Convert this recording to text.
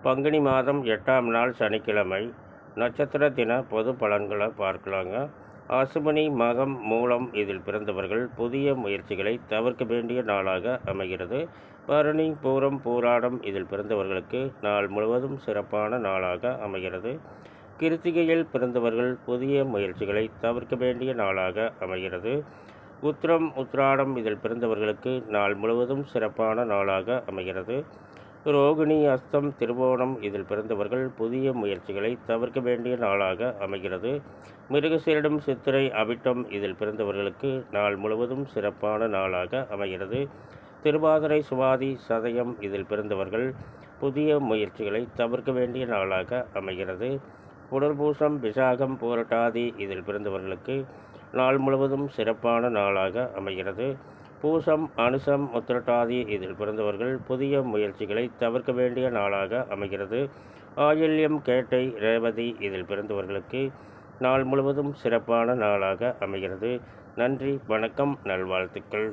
பங்குனி மாதம் 8ஆம் நாள் சனிக்கிழமை. நட்சத்திர தின பொது பலன்களை பார்க்கலாங்க. ஆசுபனி, மகம், மூலம் இதில் பிறந்தவர்கள் புதிய முயற்சிகளை தவிர்க்க வேண்டிய நாளாக அமைகிறது. பரணி, பூரம், பூராடம் இதில் பிறந்தவர்களுக்கு நாள் முழுவதும் சிறப்பான நாளாக அமைகிறது. கிருத்திகையில் பிறந்தவர்கள் புதிய முயற்சிகளை தவிர்க்க வேண்டிய நாளாக அமைகிறது. உத்திரம், உத்திராடம் இதில் பிறந்தவர்களுக்கு நாள் முழுவதும் சிறப்பான நாளாக அமைகிறது. ரோகிணி, அஸ்தம், திருவோணம் இதில் பிறந்தவர்கள் புதிய முயற்சிகளை தவிர்க்க வேண்டிய நாளாக அமைகிறது. மிருகசீரிடம், சித்திரை, அவிட்டம் இதில் பிறந்தவர்களுக்கு நாள் முழுவதும் சிறப்பான நாளாக அமைகிறது. திருவாதிரை, சுவாதி, சதயம் இதில் பிறந்தவர்கள் புதிய முயற்சிகளை தவிர்க்க வேண்டிய நாளாக அமைகிறது. புனர்பூசம், விசாகம், பூரட்டாதி இதில் பிறந்தவர்களுக்கு நாள் முழுவதும் சிறப்பான நாளாக அமைகிறது. பூசம், அனுசம், உத்திரட்டாதி இதில் பிறந்தவர்கள் புதிய முயற்சிகளை தவிர்க்க வேண்டிய நாளாக அமைகிறது. ஆயில்யம், கேட்டை, ரேவதி இதில் பிறந்தவர்களுக்கு நாள் முழுவதும் சிறப்பான நாளாக அமைகிறது. நன்றி, வணக்கம், நல்வாழ்த்துக்கள்.